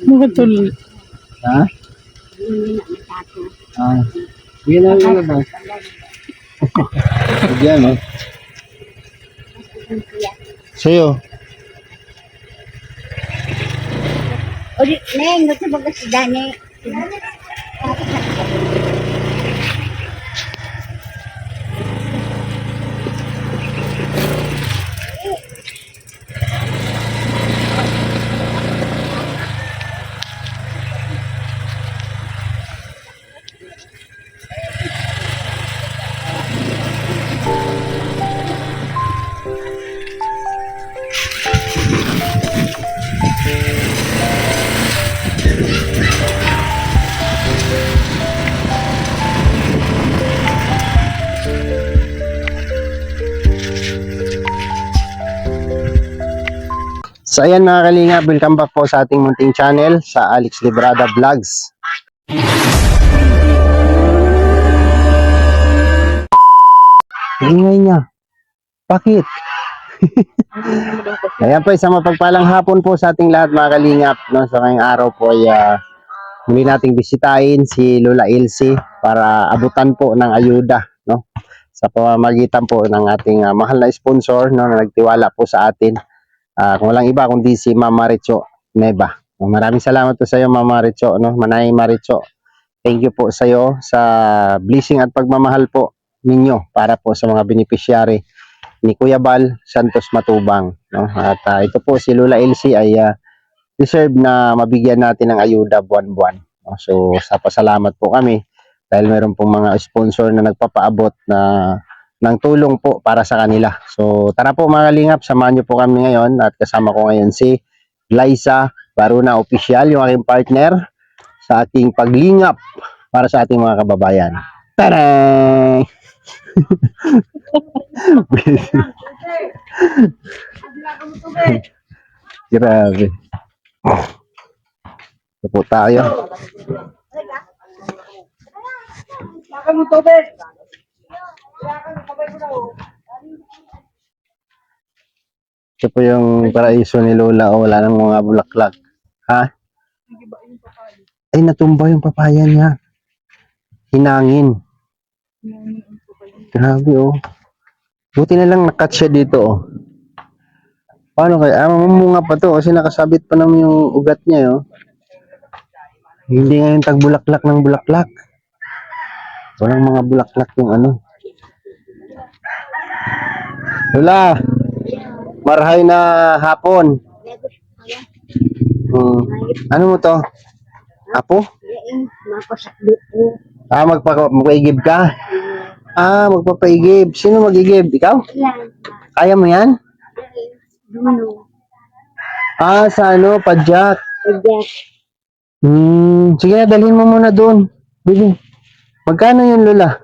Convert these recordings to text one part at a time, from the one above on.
Makatuloy. Ha? Ah. Sige na, yun na. Diyan, no? Sa'yo. Uli, neng, gusto ba si Dani? So ayan mga kalinga, welcome back po sa ating munting channel sa Alex Librada Vlogs. Ingay niya. Bakit? Ayan po, isang mapagpalang hapon po sa ating lahat mga kalingap. No? So ngayong araw po ay muli nating bisitahin si Lola Elsie para abutan po ng ayuda. No? Sa pamamagitan po ng ating mahal na sponsor, no, na nagtiwala po sa atin. Kung walang iba kundi si Mama Richo Neva. Maraming salamat po sa iyo Mama Richo, no? Manay Maricho. Thank you po sa iyo sa blessing at pagmamahal po ninyo para po sa mga beneficiary ni Kuya Bal Santos Matubang, no? At ito po si Lola Elsie ay deserve na mabigyan natin ng ayuda buwan-buwan. No? So sa pasalamat po kami dahil meron pong mga sponsor na nagpapaabot na ng tulong po para sa kanila. So tara po mga kalingap, samahan niyo po kami ngayon at kasama ko ngayon si Glyza Baruna Official, yung aking partner sa ating paglingap para sa ating mga kababayan. Taray! Grabe. Ito po tayo. Ito po yung paraiso ni Lola. O, wala nang mga bulaklak. Ha? Ay, natumba yung papaya niya. Hinangin. Grabe, oh. Buti na lang nakat siya dito, oh. Paano kaya? Mamunga pa to kasi nakasabit pa naman yung ugat niya, oh. Hindi ngayon tagbulaklak ng bulaklak. Walang mga bulaklak yung ano. Lola, marhay na hapon. Ano mo to? Apo? Magpapaigib ka? Magpapaigib. Sino magigib? Ikaw? Kaya mo yan? Sa ano? Padyak. Sige na, dalhin mo muna doon. Bili. Magkano yun, Lola?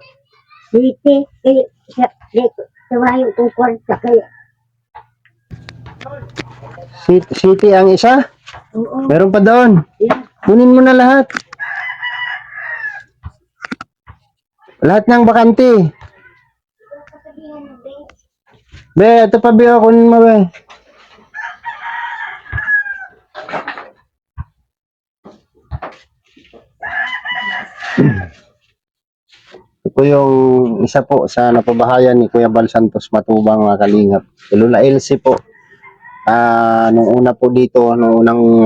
City ang isa? Meron pa doon. Kunin mo na lahat. Lahat ng bakante. Be, ito pa be, kunin mo be. Ito yung isa po sa napabahayan ni Kuya Bal Santos Matubang mga kalingap. Lola Elsie po. Nung una po dito, nung unang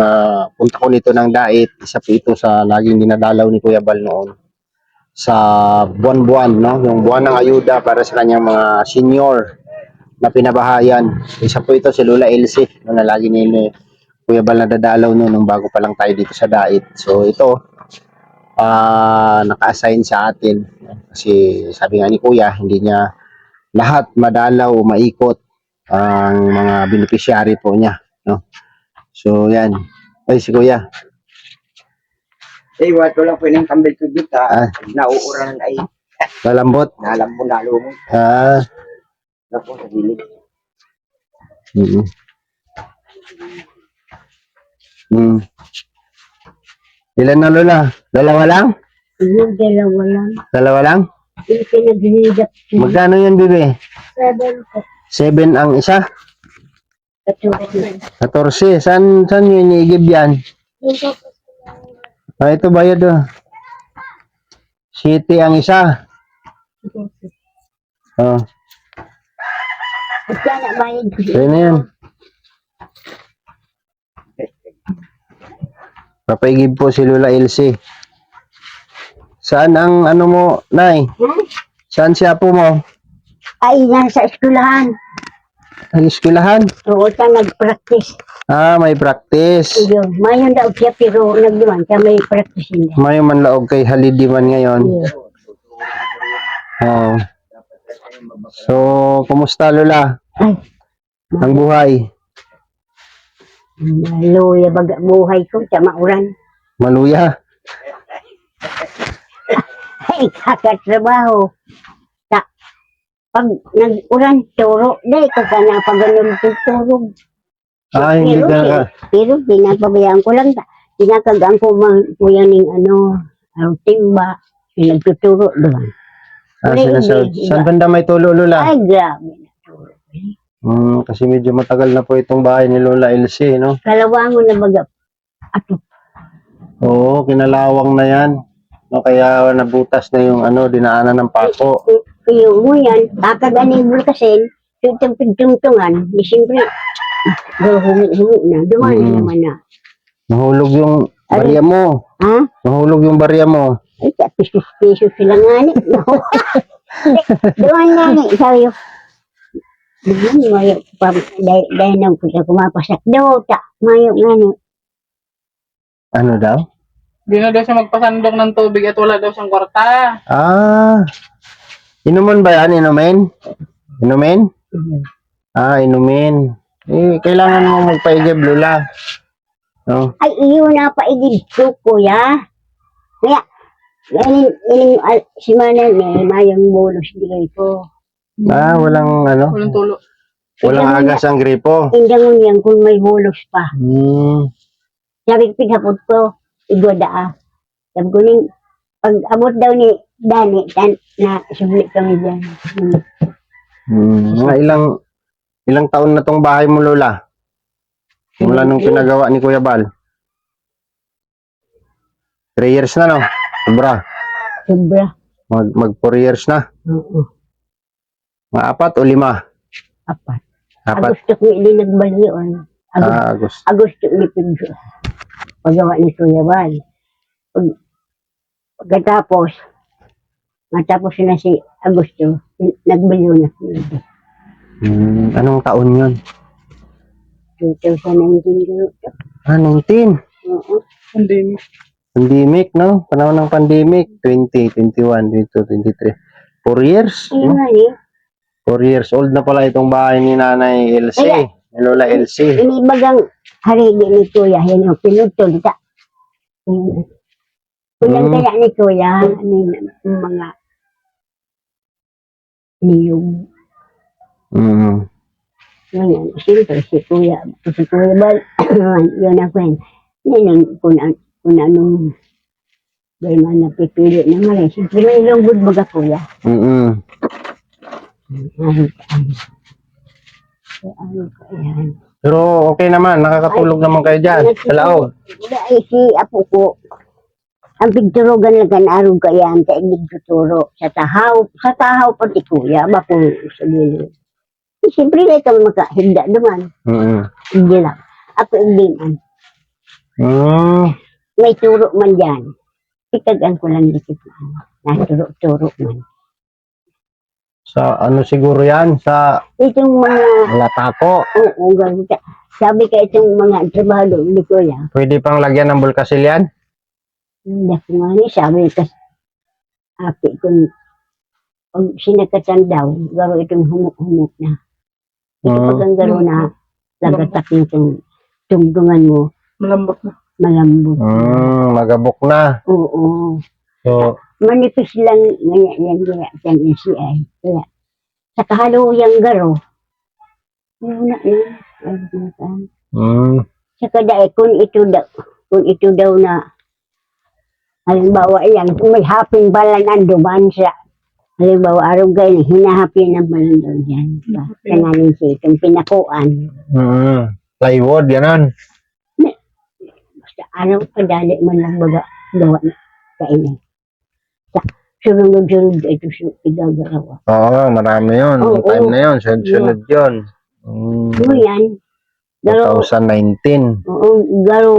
punta ko nito ng Dait, isa po ito sa laging dinadalaw ni Kuya Bal noon. Sa buwan-buwan, no? Yung buwan ng ayuda para sa kanyang mga senior na pinabahayan. Isa po ito si Lola Elsie, no, na lagi ni Kuya Bal nadadalaw noon nung bago pa lang tayo dito sa Dait. So ito, naka-assign sa atin. Kasi sabi nga ni Kuya, hindi niya lahat madalaw o maikot ang mga beneficiary po niya, no? So yan. Ay, si Kuya. Wato lang po yung kambal ko dito, nauuran ay Lalambot. nalambong nalumon. Na po sa gilid. Ilan na, Lola? Dalawa lang? Dalawa lang. Dalawa lang? Pinaghihigat. Magkano yan, bebe? 7 po. 7 ang isa? 14. Saan yun iniigib yan? Ah, ito bayad oh. City ang isa. Oh, Ito na bayad ko. sa'yo na yan. Papaigib po si Lola Elsie. Saan ang ano mo, Nay? Saan siya po mo? Ay, yan sa eskwelahan. Ang eskwelahan? Oo, siya nag-practice. Ah, may practice. Yun, mayon daw siya pero nagdiwan siya may practice niya. May manlaog kay Halidiman ngayon. Oh. So, kumusta Lola? Ay, Ang buhay? maluya baga buhay ko sa mauran. Maluya? Ay, kakatrabaho. Pag nag-uran, turo. Dahil ko ka na pag ganun tutulog. Ah, hindi ka naka... Pero pinapabayaan ko lang. Pinakagaan ko kuya ng timba. Nagtuturo doon. Ah, Hindi, sinasabi. iba. Saan banda may tulo Lola? Ay, grabe. Kasi medyo matagal na po itong bahay ni Lola Elsie, no? Kalawangon na baga. Ato. Oo, kinalawang na yan. No, kaya nabutas na yung ano, dinaanan ng pako. Yung mo yan, kakaganing bulkasin, tutong pigtungtungan, siyempre, humu na, dumaan na naman na. Nahulog yung barya mo. Ha? Nahulog yung barya mo. Ay, pisos-pisos sila nga ni. Dumaan nga ni, sabi ko, dumaan, mayo, dahil nang pusa kumapasak daw, mayo nga ni. Ano daw? Di na daw siya magpasandok ng tubig at wala daw siyang kwarta. Ah, inuman ba yan? Inumin? Inumin? Ah, inumin. Eh, kailangan mo magpaigib, Lola. No? Ay, iyo na pa igidto, kuya. Kaya, si Manang mayang bolos di ko. Ah, walang ano? Walang tulo. Walang agas ang gripo. Indangon yan kung may bolos pa. Sabi ko, pighapot ko, igoda Sabi ko ning, pag abot daw ni Dani, na subli kami dyan. Mga ilang taon na tong bahay mo, Lola? Mula nung pinagawa ni Kuya Bal. 3 years na, no? Sobra. Sobra. Mag 4 years na. Oo. Mga 4 o 5? Apat. 4. Agusto ko ili nagbalion. Agosto. Agusto ni Pedro. Pagawa ni Kuya Bal. Pagkatapos, matapos na si Agusto, nagbalion na. Anong taon yun? 2019 gano'n. Ah, 19. Oo. Hindi. Pandemic, no? Panahon ng pandemic. 20, 21, 22, 23. 4 years. Ayun No? nga eh. 4 years old na pala itong bahay ni Nanay Elsie. Ni Lola Elsie. Inibagang harigi ni Kuya, yan yung pinutol. Kulang kaya ni Kuya, yung mga niyog. Ngayon, siyempre si Kuya Bal, yun ako yun. Ngayon, kung anong dahil man napipili na nga rin. Siyempre may lunggod baga Kuya. Ano ka yan? Pero okay naman, nakakatulog naman kayo dyan. Sa laog. Dahil si Apo ko, ang pigturogan lang kan araw kaya ang taigig tuturo sa tahaw pati Kuya, ba kung sabihin. Siyempre na itong makahigda naman. Hindi lang. Ako hindi man. May turo man dyan. Ikagan ko lang dito. Naturo-turo man. Sa ano siguro yan? Sa Itong mga, latako. oo, ganun ka. Sabi ka itong mga trabaho ni Kuya. Pwede pang lagyan ng bulkasil yan? Hindi ko nga ni sabi kasi api kung pag sinakatan daw, garo itong humuk-humuk na. Ito pag ang garo na lagatak yung tungtungan mo, Malambot na. malambot. Magabok na. Oo. So, Manipis lang ngayon yan siya. Kaya sa kahaluyang garo, yun na yun. Saka dahil kung ito daw na halimbawa yan, kung may haping balan ang duman sa Halimbawa, araw kayo, hinahapi ng balon dyan. Diba? Kanganin siya itong pinakuan. Plywood, ganon. Basta araw, padali man lang baga gawa na kainin. Sunod-sunod ito sa igagarawa. Oo, marami yun. Oo, Yung time oo. na yun, sunod yun. Yun yan. Garo, 2019. oo, garo,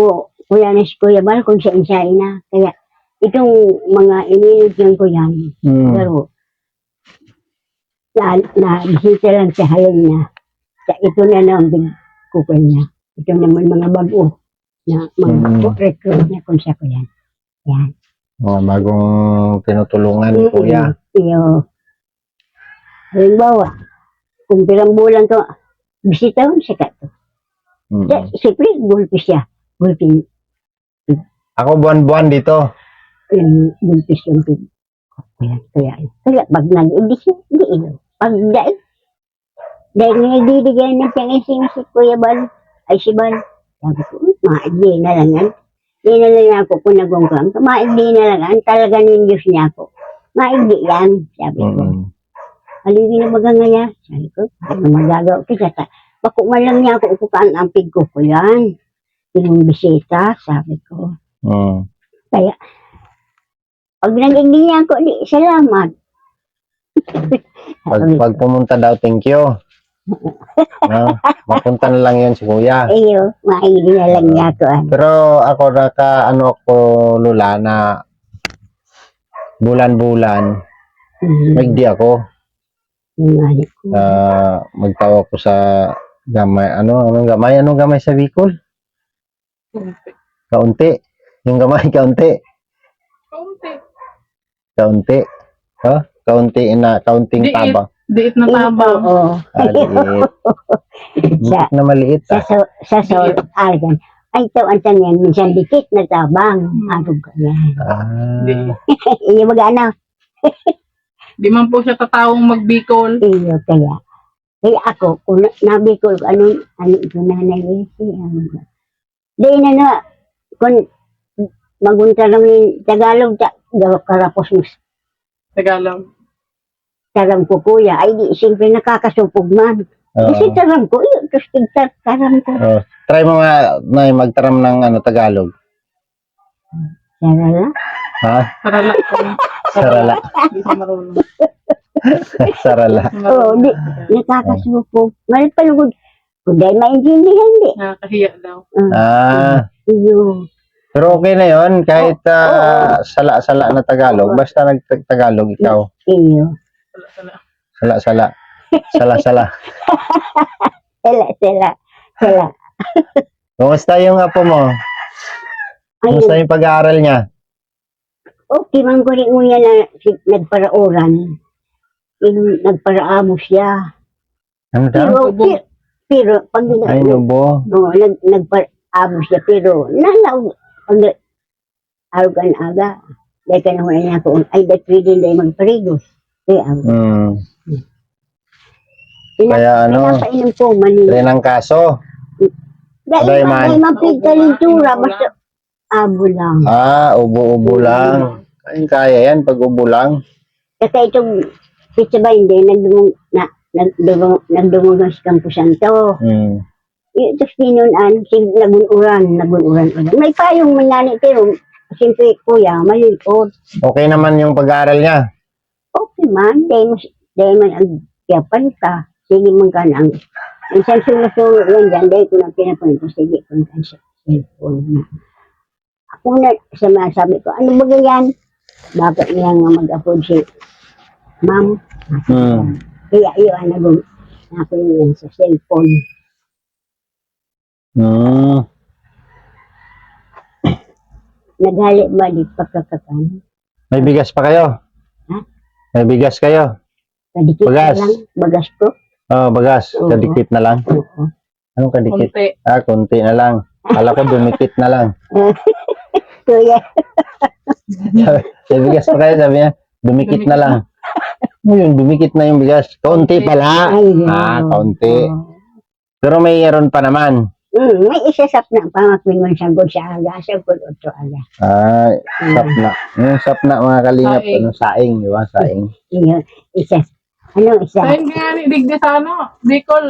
kuya na si Kuya Bal, kung siya na. Kaya, itong mga ininod yan ko yan. Garo, bisita lang sa halin niya. Ito na ang big cooker niya. Ito naman mga bago na mga recruit niya kung siya ko yan. Yan. Mga bagong tinutulungan ni Kuya. Iyo. Halimbawa, kung pirang bulan to, bisita ko siya ka to. Siyempre, gulpi siya. Gulpi. Ako buwan-buwan dito. Gulpis yung pig. Kaya pag nag-ibig siya, hindi ilo. Pag dahil nagdidigyan na siyang ising si Kuya Bal, ay si Bal, sabi ko, maigdi na lang yan. Di na lang ako kung nagungkang, maigdi na lang yan, talaga ng Diyos niya ako. Maigdi yan, sabi ko. Haligi na baga nga yan, sabi ko, ano magagawa ko siya. Bako man lang niya ako upukaan ang pig ko yan. Yung bisita, sabi ko. Kaya, pag nag-igdi niya ako, di, salamat. Pag pumunta daw, thank you. No, mapunta na lang yun si Kuya. Iyo, maigdi na lang niya ako. Pero ako ako Lula na bulan-bulan magdi ako. Magtawa ko sa gamay. Anong gamay sa Bicol? Kaunti. Yung gamay, kaunti. Kaunti. Kaunting Diit. tabang. Diit na tabang. Oo. Liit. Liit na maliit. Sa sol, argan. Ay, ito ang tanyan, minsan dikit na tabang. Arog ka yan. Di, Iyo mag-ano? di man po siya tatawang magbikol. Iyo, kaya. Kaya ako, kung nabikol ko, ano ito nanay, di na, kung magunta lang yung Tagalog, karapos mo Tagalog. taram ko kuya, ay di, siyempre nakakasupog man. Kasi taram ko, iyo, tapos taram ko. Try mo nga na magtaram ng Tagalog. Sarala? Ha? Sarala ko. Sarala. Di siya marunong. Sarala. Oo, di, nakakasupog. Malipalugod. Kung dahil maintindihan, di. Nakakahiya daw. Iyo. Pero okay na yon kahit sala-sala na Tagalog. Basta nag-Tagalog ikaw. Iyo. Sala-sala. Sala-sala. Sala. Kumusta yung apo mo? Kumusta yung pag-aaral niya? Okay, man ko rin niya na nagparauran. Nagparaamo siya. Ano daw? Pero pag Ay, nubo. nagparaamo siya, pero nalaw, pag arugan aga, dahil ka naman niya ako, ay, dahil pwede dahil magparigos. Kaya pinapainom ko, mali. Rin ang kaso. Dahil mapig kalintura, basta abo lang. Ubo-ubo lang. Kaya yan pag ubo lang. Kasi itong pizza ba hindi, nagdumong sa Campo Santo. Tapos pinunan, nagunuran. May payong manani, pero siyempre kuya, malikot. Okay naman yung pag-aaral niya. Okay man, dahil man ang yapan ka, sige man ka na ang isang sulo-sulo lang dyan, dahil ko na pinapunta, sige kung ka sa cellphone na. Ako na, sabi ko, ano ba ganyan? Bakit niya nga mag-upload si ma'am? Kaya yun, ako yun sa cellphone. Naghali ba di pagkakakan? May bigas pa kayo? Ha? May bigas kayo? Kadikit Bagas. na lang, bagas ko. Bagas. Oo. Kadikit na lang. Oo. Anong kadikit? Kunti. Konti na lang. Kala ko dumikit na lang. Kuya, May bigas pa kayo, sabi niya. Dumikit na lang. Ngayon, dumikit na yung bigas. Kaunti pala. ayun. Kaunti. Pero mayroon pa naman. May isa sapna pa makwingon sa god sa aga, sa god otro aga. Sapna. Yung sapna mga kalingap, Saing. ano, saing, di ba? Saing. Iyo, isa. Ano isa? Sa nga ni Digdi sa ano, Bicol,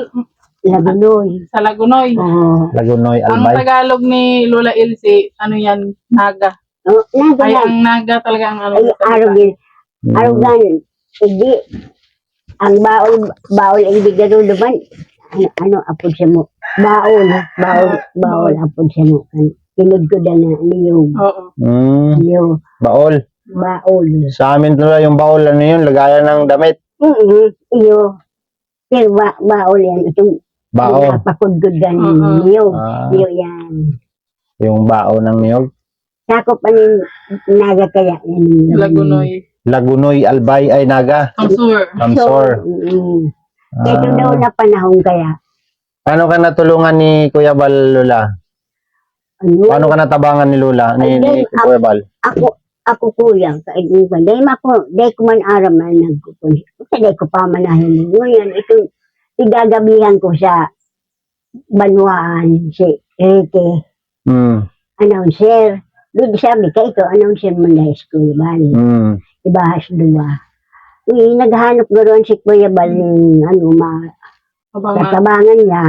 Lagunoy. sa Lagunoy. Oo. Lagunoy, Ang Albay. Tagalog ni Lola Ilse, ano yan, naga. Oh, Ay, nagalan. ang naga talaga ang ano. Ay, arugin. Arugan. Hindi. Ang baol, hindi garulo man. Ano, apod siya mo. Baol, apod siya mo. Tinod ko na niyog. Oo. Niyog. Baol. Baol. Sa amin talaga yung baol, ano yun, lagayan ng damit. Iyo. Pero baol yan. Itong Bao. napakudgod na Oo. niyog. Ah, Niyog yan. yung bao ng niyog. Sakop pa rin naga kaya. Yan, Lagunoy. Lagunoy, Albay, ay Naga. Kamsur. Kamsor. Ito daw na panahon kaya. Paano ka natulungan ni Kuya Bal, Lola? Ano? Paano ka natabangan ni Lola, ni Kuya Bal? Ako kuya, kaibigan. Dahil ko man aram na nagkukun. Dahil ko pa manahin. Ngayon, ito, igagabihan ko sa Banwaan, si Rete, announcer. Doon sabi ka, ito, announcer mo na school, bali. Ibahas dua. Naghanap ganoon si Kuya Bal ng Abangan. katabangan niya.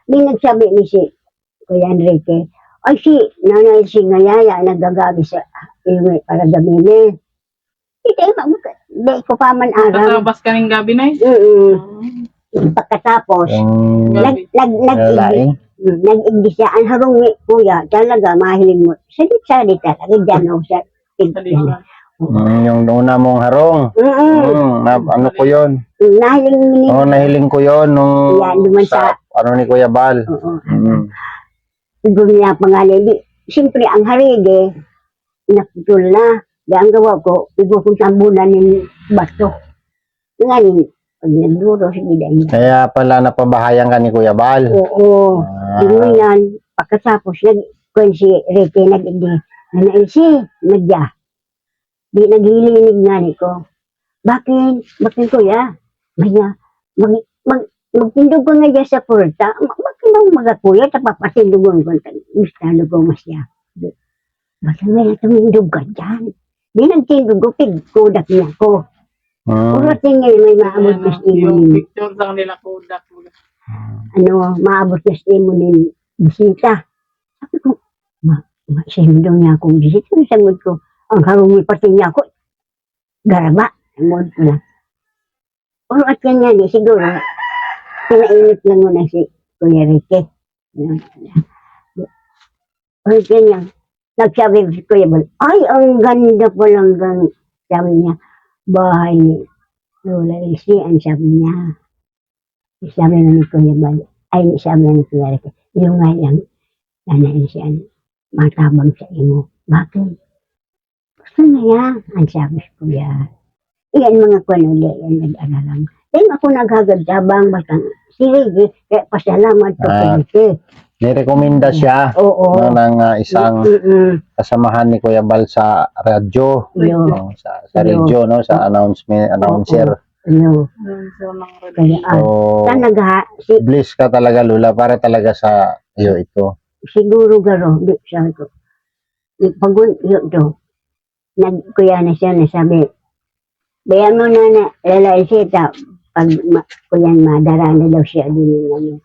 Di nagsabi ni si Kuya Enrique, ay si nanay si ngayaya nagagabi sa ilmi para gabinin. Di ko pa man aram. Katabas ka ng gabi na Pagkatapos, Yung nag-igdi siya. Ang harungi, kuya, talaga mahiling mo. Salit-salit talaga dyan ako sa tignan. yung una mong harong. Ano ko yun? Nahiling mo niya. Nahiling ko yun nung Yan, duman sa, ano ni Kuya Bal. Oo. Siguro niya pangalan. Siyempre, ang harige, naputol na. Ang gawa ko, igo kong sambunan ng bato. Ngayon, pag nagduro, sige dahil. Kaya pala napabahayan ka ni Kuya Bal. Oo. Yung yan, pagkatapos, kung si Rete nag-igdi, si Nadya, di naghilinig nga ni ko. Bakit kuya? Maya, magtindog ko nga dyan sa porta, bakit ba mga kuya, tapapatindugon ko, gustalo ko masya. Bakit nga na tumindog ka dyan? Di nagtindog ko, pigkudak niya ko. Puro tingin, may maabot na stimo Yung ni, picture lang nila Kodak. maabot na stimo ni bisita. Sabi ko, sindong niya akong bisita. Samod ko, ang harungi pati niya ako, garaba. Samod ko na. Puro at yan yan, siguro, pinainit lang mo na si Kuya Ricky. Puro yan yan. Nagsabi si Kuya Bal, ay, ang ganda po lang gang, sabi niya, bahay ni Lola Elsie, ang sabi niya. Sabi na ni Kuya Bal, ay, sabi na ni Kuya Ricky, yung nga yung Nana Elsie, matabang sa imo. Bakit? Gusto na yan, ang sabi si Kuya. Iyan mga kunuli, yan nag-aralang. Then ako naghagad-tabang, basta, sige, kaya pasalamat ko Ricky. Nirekomenda siya Oo. ng isang kasamahan ni Kuya Bal sa radyo. No, sa radyo, no, sa announcer. Ano, kaya So, bliss ka talaga, Lola, para talaga sa iyo ito. siguro garo, di sabi ko. Pag yun to, kuya na siya, nasabi, bayan mo na lalay siya, pag kuya madara na daw siya din,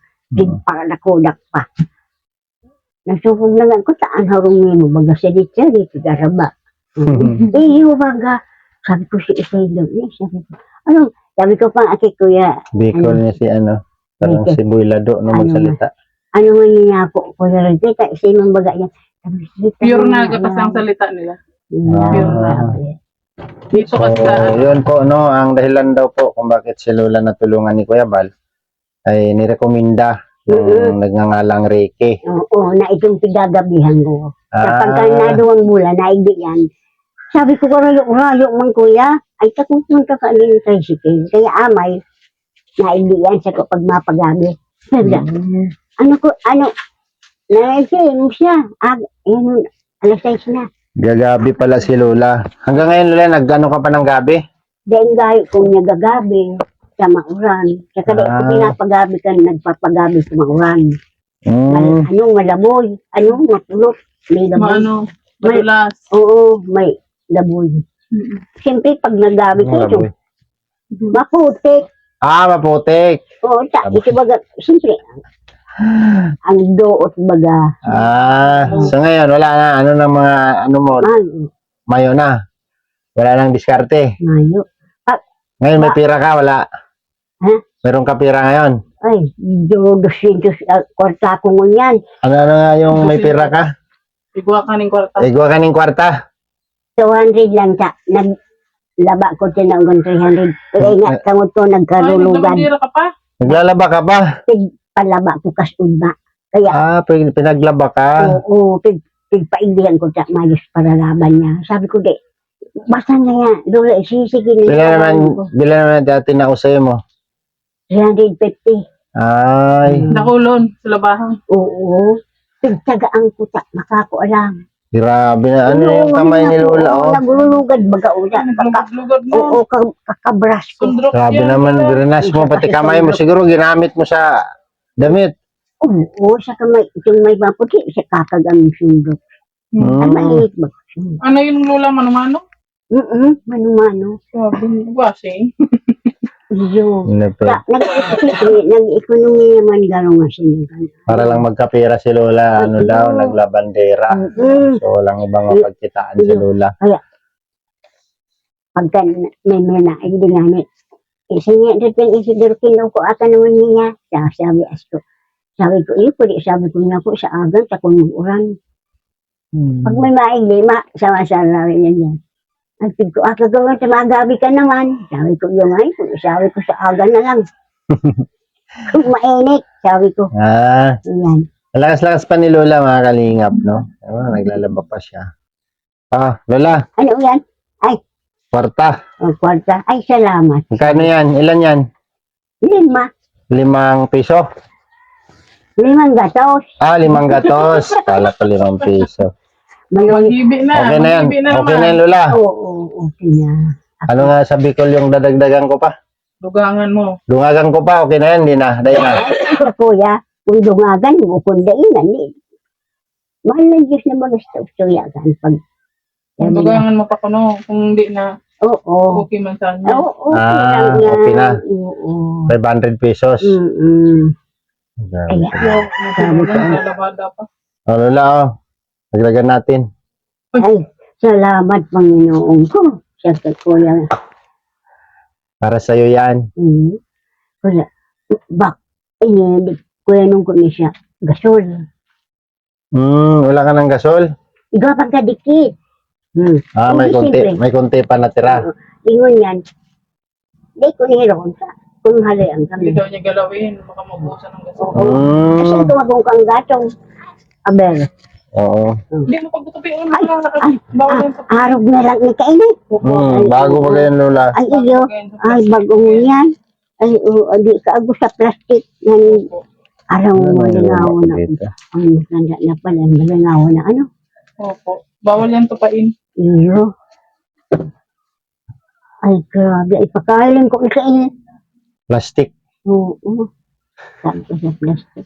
nakodak pa. Nasukog lang ako, saan harungi mo, baga salit-salit, garaba. Iyo baga, sabi ko si Isay daw, sabi ko, sabi ko pang aki kuya, Bicol niya si parang si Buylado na magsalita. ano nga niya ako, kuya rin, kita, isay mong baga yan. Pure naga kasi ang salita nila. Dito kasi sa Yun po, no, ang dahilan daw po kung bakit si Lola natulungan ni Kuya Bal ay nirekomenda yung nagngangalang Ricky. Oo, na itong pigagabihan ko. Kapag na 2 bulan, naigdi yan. Sabi ko, rayo man kuya, ay takupunta ka rin yung tricycle. Kaya amay, naigdi yan sa kapag mapagabi. Naigdi mo siya. Yan, alas 6 na. Gagabi pala si Lola. Hanggang ngayon, Lola, nagano ka pa ng gabi? Dahil gayo kung niya gagabi sa mauran. Kaya kada ko pinapagabi ka, nagpapagabi sa mauran. Mm. Anong malamoy, anong matulog, may lamoy. Maano, madulas. Oo, may lamoy. Siyempre, pag nagamit ko ito, Malaboy. maputik. Maputik. Oo, ito baga, siyempre, ang doot baga. So ngayon, wala na. Ano ng mga, ano mo, mayo na. Wala nang diskarte. Mayo. Ngayon, may pira ka, wala. Ha? Meron ka pira ngayon. Ay, 200 kwarta ko ngunyan. Ano nga yung may pira ka? Igwa ka ng kwarta. Igwa ka ng kwarta. 200 lang sa naglaba ko tinawag 300. Kaya nga, kamot ko Ay, nagkarulugan. nagdamandira ka pa. Naglalaba ka ba? Palaba ko kasudma. Kaya, Pinaglaba ka. oo, pigpaindihan ko sa mayos para laban niya. Sabi ko, di, basta na yan. Lola, sige na. Bila naman dati na usay mo. 350. Ay, Nakulon sa labahan. Oo. Pigtagaan ko sa makako-alam. grabe na. Ano yung kamay ni Lola, oh. Naglulugad baga una. Naglugad mo. Oo, kakabras ko. Sundrok Grabe yan. naman, grinas mo, pati kamay mo. Siguro ginamit mo sa damit. Oo, sa kamay, itong may maputi, sa kakagang sundok. Ang maliit ba? Ano yung lula manumano? Mano-mano. Sabi, wasi. Iyo. Inapit. Nag-economy naman gano'n nga siya. Para lang magkapira si Lola, ano daw, naglabandera. So, walang ibang mapagkitaan si Lola. Pagka may na, hindi nga ni. Isa niya, dito isidro kinaw ko ata naman niya. Sabi asko. Sabi ko, sabi ko na po sa agang, sa kunuran. Pag may maigli, sama-sama rin yan. Nagpig ko, gawin sa mga gabi ka naman. Sabi ko, yung ay, sabi ko sa aga na lang. Kung mainit, sabi ko. Yan. Lakas-lakas pa ni Lola, mga kalingap, no? Naglalaba pa siya. Lola. Ano yan? Kwarta. Kwarta. Ay, salamat. Magkano yan? Ilan yan? 5. 5 piso? 5 gatos. 5 gatos. Kala ko 5 piso. Maghibi na. Okay na yan. Okay na yan, Lola. Oo, okay na. Ano nga sa Bicol yung dadagdagan ko pa? Dugangan mo. Dungagan ko pa. Okay na yan. Di na. Dahil na. Kuya, kung dungagan mo, kung dainan, mahal ng Diyos na mag-gusto-gustoyagan. Dugangan mo pa kuno. Kung hindi na, Oo. okay man sana. Oo, okay lang yan. Okay na. Oo. 500 pesos. Ayan. Sabi ko. Lalabada pa. Lola, dagdagan natin. Ay, salamat Panginoon ko. Siyempre, kuya. Para sa'yo yan. Kuya, kuya nung kuya siya, gasol. Wala ka ng gasol? Ikaw pagkadikit. May konti pa natira. Ingon yan. Di ko niroon sa kung halayan Hindi kami. daw niya galawin. Baka mabusan ng gaso. Kasi tumagong kang gatong. Aber. Oo. Hindi mo pagtutupiin mo lang. Bawal yan sa Arog na lang ni kainit. Bago ba ganyan, Lola? Ay, iyo. Ay, bagong yan. Ay, di ka sa plastic. Yan. Araw mo malingaw na. Ang tanda na pala. Malingaw na ano. Opo. Bawal yan tupain. Iyo. Ay, grabe. Ay, pakailin ko kainit. Plastic. Oo. Sabi ko sa plastic.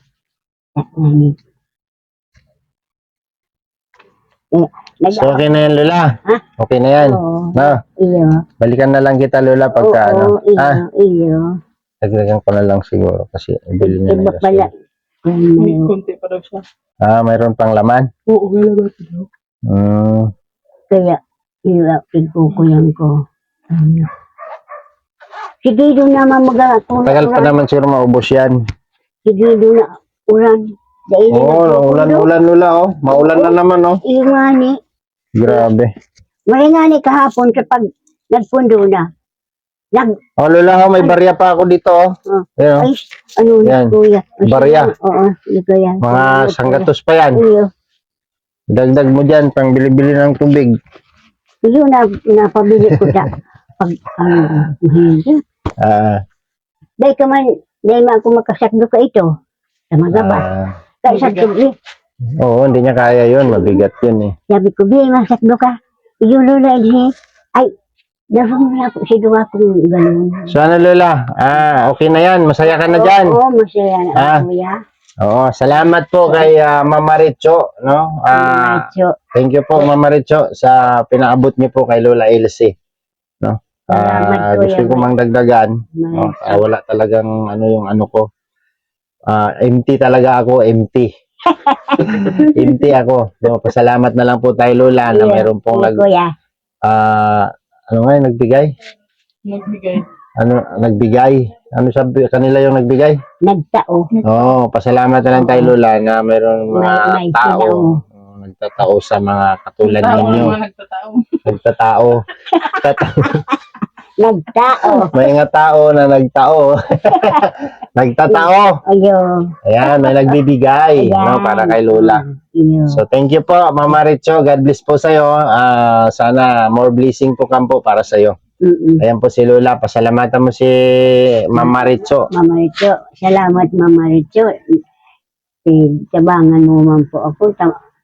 Yan. So, okay na yan, Lola. Ha? Okay na yan. Oo. Na, Iyo. balikan na lang kita, Lola, pagka ano. Iyo. Dagdagan ko na lang siguro kasi ibili niya ng Iba pala. gasol. May kunti pa daw siya. Mayroon pang laman? Oo, wala ba daw? Kaya, pigkukuyan ko. Sige doon naman Tagal pa naman siguro maubos yan. Sige doon na ulan. Ulan, Lola, oh. Maulan na naman, oh. Ingani. Grabe. Maringani kahapon sa pag nagpundo na. Lola, may barya pa ako dito, oh. Ayan, oh. Ay, ano Yan. kuya. Barya. Oo, ito yan. Mga sanggatos pa yan. Iyo. Dagdag mo dyan, pang bili-bili ng tubig. Iyo na napabili ko sa pag hindi. Dahil ka man, dahil man ako makasakdo ka ito. Sa magabas. Kaya sa tubig. Oo, hindi niya kaya yun. Mabigat yun, eh. Sabi ko, Bi, masakdo ka. Iyo Lola, ay, dahil na ako, sigawa kong gano'n. So, ano, Lola? Okay na yan. Masaya ka na dyan. Oo, masaya na kuya. Oo, salamat po kay Mama Richo, no? Medyo, Thank you po, Mama Richo, sa pinaabot niyo po kay Lola Elsie, no? Salamat po Gusto yan. ko mang dagdagan, no? Wala talagang ano yung ano ko. Empty talaga ako, empty. Empty ako. No, pasalamat na lang po tayo, Lola, na meron pong kuya. ano nga yung nagbigay? Nagbigay. Nagbigay? Ano sabi kanila yung nagbigay? Nagtao. Oo, pasalamat na lang tayo, Lola, na meron mga May tao nagtatao sa mga katulad ninyo. Mga nagtatao. Nagtatao. Nagtao. May mga tao na nagtao. Nagtatao. Ayun. Ayan, may nagbibigay, Ayan. no, para kay Lola. Ayun. So, thank you po, Mama Richo. God bless po sa'yo. Sana more blessing po kampo para sa'yo. Ayan po si Lola. Pasalamatan mo si Mama Richo. Mama Richo. Salamat, Mama Richo. Tabangan mo man po ako.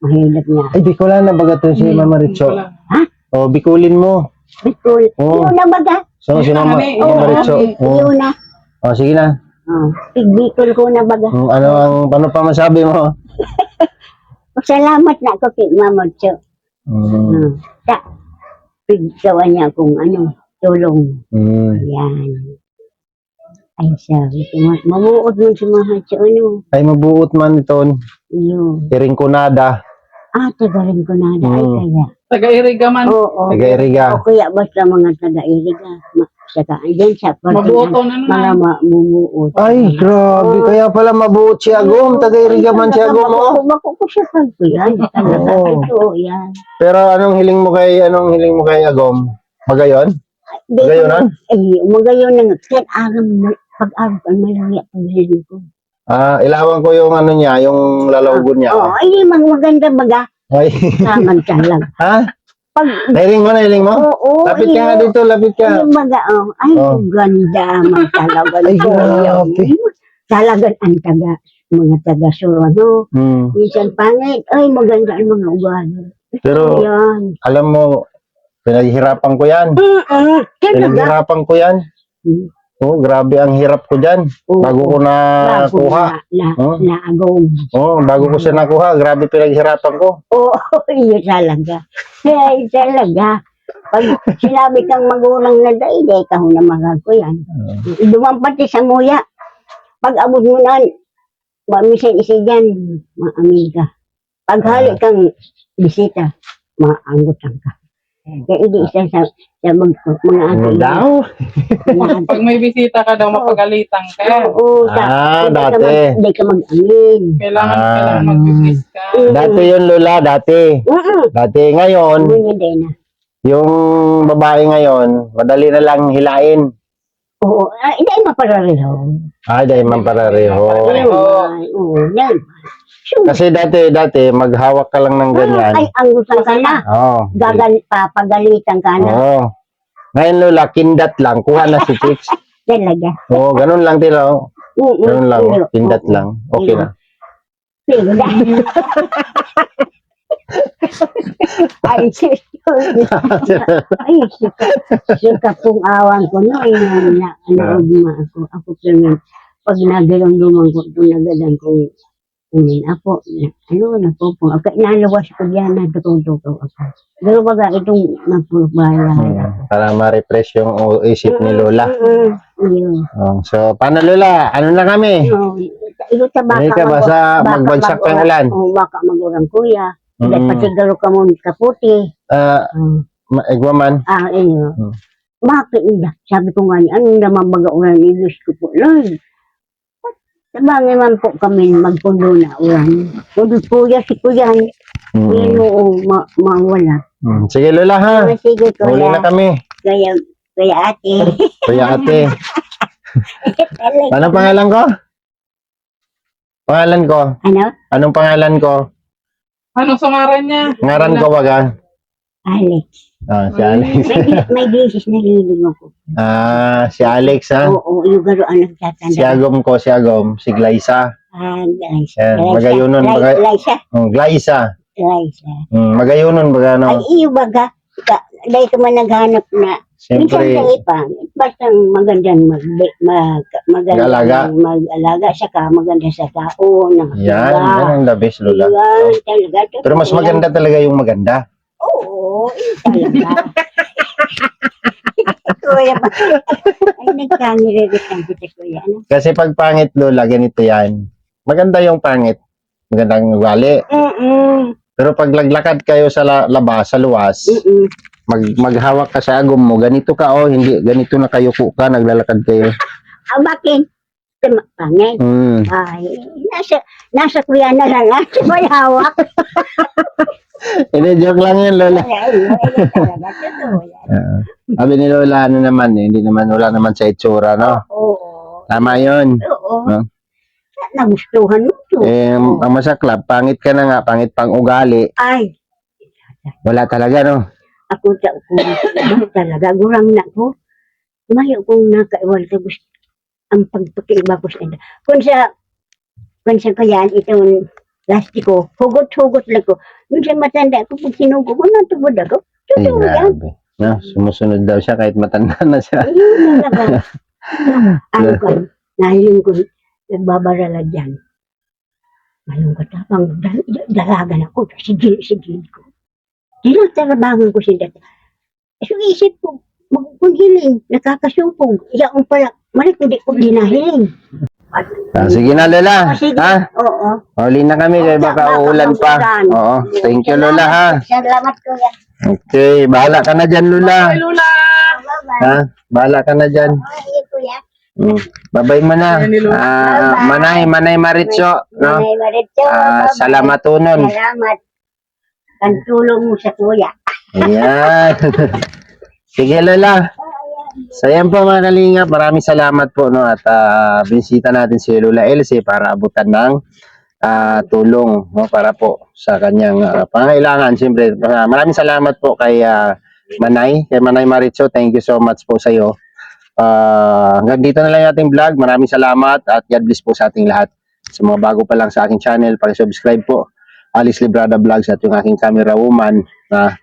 Mahirap niya. Ay, Bicolan na baga to si Mama Richo. Wala. O, Bicolin mo. Bicol. Oo. Yun na baga. So, si Mama Richo. Yun na. O, sige na. Bicol ko na baga. Ano pa masabi mo? Salamat na ako kay Mama Richo. Gawa niya akong tulong. Yan. Ay, sabi ko, mabuot mo si Mama Richo. Ay, mabuot man ito. Yun. Tiringkunada. Tagarin ko na. Ay, kaya. Taga-iriga man. Oo. Taga-iriga. O kaya basta mga taga-iriga. Saka, andyan sa Mabuoto na mga naman. mamumuot. Ay, grabe. Kaya pala mabuot si Agom. Taga-iriga man si Agom, oh. Makukusyapan ko yan. Talaga. Oo. Ito, yan. Pero anong hiling mo kay Agom? Magayon? Magayonan? Magayon na. Kahit pag-aram ka, may luya pag-hiling ko. Ilawan ko yung niya, yung lalawgon niya. Oo, ay, maganda baga. Ay. Samantalang. Ha? Pag, Nahiling mo? oo, Lapit ka nga dito, lapit ka. ay, baga, ay, Oh. ganda, magtalagan Ay, ko. grabe. Talagang ang mga taga-sur, minsan pangit, ay, maganda ang mga ugali. Pero, Yan. alam mo, pinaghirapan ko yan. Talaga. Pinaghirapan ko yan. Oh, grabe ang hirap ko dyan. Oo. Bago ko nakuha. Naagong. Bago ko siya nakuha, grabe pinaghirapan ko. Oo, yun talaga. Ay, talaga. Pag sinabi kang magulang na day ka ho na magagawa yan. Dumampati sa muya. Pag abot mo na, mamisan isi dyan, maamin ka. Pag hali kang bisita, maanggutan ka. Kaya hindi isa sa mga Ano daw? Pag may bisita ka daw, mapagalitan ka. Oo, dati. Hindi ka mag-amin. Kailangan mag-business ka. Dati yun, Lola, dati. Dati ngayon, Hindi na. yung babae ngayon, madali na lang hilain. Oo, hindi maparariho. Dahil man parareho. Oo, yan. Kasi dati, maghawak ka lang ng ganyan. Ay, anggutan ka na. Oo. Papagalitan ka na. Oo. Ngayon, Lola, kindat lang. Kuha na si Chicks. Talaga. Oo, ganun lang, Tilo. Ganun lang. Oo. Kindat lang. Okay na. Sige na. Ay, ay, suka pong awan ko no, ay naugma ako. Ako kami, pag nagalong-lumang ko, itong nagalan ko, ako, na po, nalawas ko diyan, natututukaw ako. Pero baga, itong napulbahay ako. Para ma-refresh yung isip ni Lola. Yun. So, paano, Lola? Ano na kami? Ito sa baka. Hindi ka ba sa magbagsak ng ulan? Oo, baka magurang kuya. Dahil pasigaro ka mo kaputi. Egwaman? Iyo. Bakit hindi? Sabi ko nga niya, ano naman baga ulan ni Diyos ko po. Lord, sabangay man po kami magpundo na ulan. Kundi kuya si kuya, hindi mo mawala. Sige, Lola, ha? Sige, Huli na kuya. kami. Kuya ate. Kuya ate. Anong pangalan ko? Pangalan ko? Ano? Anong pangalan ko? Ano sa ngaran niya? Ngaran ko baga? Alex. Si Alex. May disease na hilig ako. Si Alex, ha? Oo, yung garo ang nagtatanda. Si Agom, si Glyza. Glyza. Yan, magayunon, Glyza. Glyza. Glyza. Magayunon baga, Ay, no? iyo baga. Dahil ka man naghanap na Siyempre, pangit. Basta Mag-alaga. mag-alaga, saka maganda sa tao. yan ang the best, Lola. Yan, talaga. Pero mas maganda talaga yung maganda. Oo, yun talaga. Kuya, ay nagkangiritan kita, kuya. Ano? Kasi pag pangit, Lola, ganito yan. Maganda yung pangit. Magandang ugali. Pero pag laglakad kayo sa labas, sa luwas, maghawak ka sa agom mo, ganito ka, oh, hindi, ganito na kayo ka, naglalakad kayo. Bakit? Pangit. Ay, nasa kuya na lang, may hawak. Hindi, joke lang yun, Lola. Talaga, totoo yan. Sabi ni Lola, ano naman, hindi naman, wala naman sa itsura, no? Oo. Tama yun. Oo. No? Nagustuhan mo to. Ang masaklap, pangit ka na nga, pangit pang ugali, Ay, wala talaga, no? ako talaga, gurang na ko. Mayo kong nakaiwal ka gusto. Ang pagpakiiba ko sa ina. Kung sa kayan, itong plastiko, hugot-hugot lang ko. Kung sa matanda ko, pag sinugo ko, natubod ako. Ay, Totoo yan. grabe. No, sumusunod daw siya kahit matanda na siya. Ayun talaga. Ano ko, ngayon ko, nagbabarala dyan. Ngayon katapang, dalagan ako, sigil ko. Dinatarabangan ko siya dati. So, isip ko, maghiling, nakakasupog. Iyaong pala, malit hindi ko dinahiling. Sige na, Lola. Sige, Ha? oo. Huli na kami, kaya baka uulan pa. Oo. Thank you, Lola, ha? Salamat, kuya. Okay, bahala ka na dyan, Lola. Ay, Lola! Bye-bye. Ha? Bahala ka na dyan. Ay, kuya. Bye-bye mo na. Manay Maritso. No? Manay Maritso. Bye-bye. Salamat unon. Salamat. Ang tulong mo sa kuya. Ayan. Sige, Lola. So, yan po mga kalingap. Maraming salamat po. No? At binisita natin si Lola Elsie para abutan ng tulong, no? Para po sa kanyang pangailangan. Siyempre, maraming salamat po kay kay Manay Maritso. Thank you so much po sa iyo. Hanggang dito na lang yung ating vlog. Maraming salamat at God bless po sa ating lahat. Sa mga bago pa lang sa aking channel, paki-subscribe po. Alice Librada Vlogs at yung aking camera woman na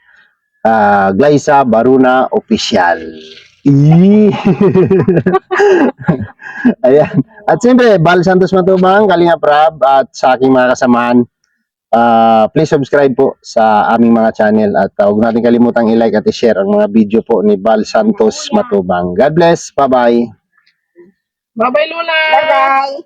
Glyza Baruna Official. Ayan. At siyempre, Bal Santos Matubang, Kalinga Prab at sa aking mga kasamahan. Please subscribe po sa aming mga channel at huwag natin kalimutang i-like at i-share ang mga video po ni Bal Santos Matubang. God bless. Bye-bye. Bye-bye, Lola! Bye-bye.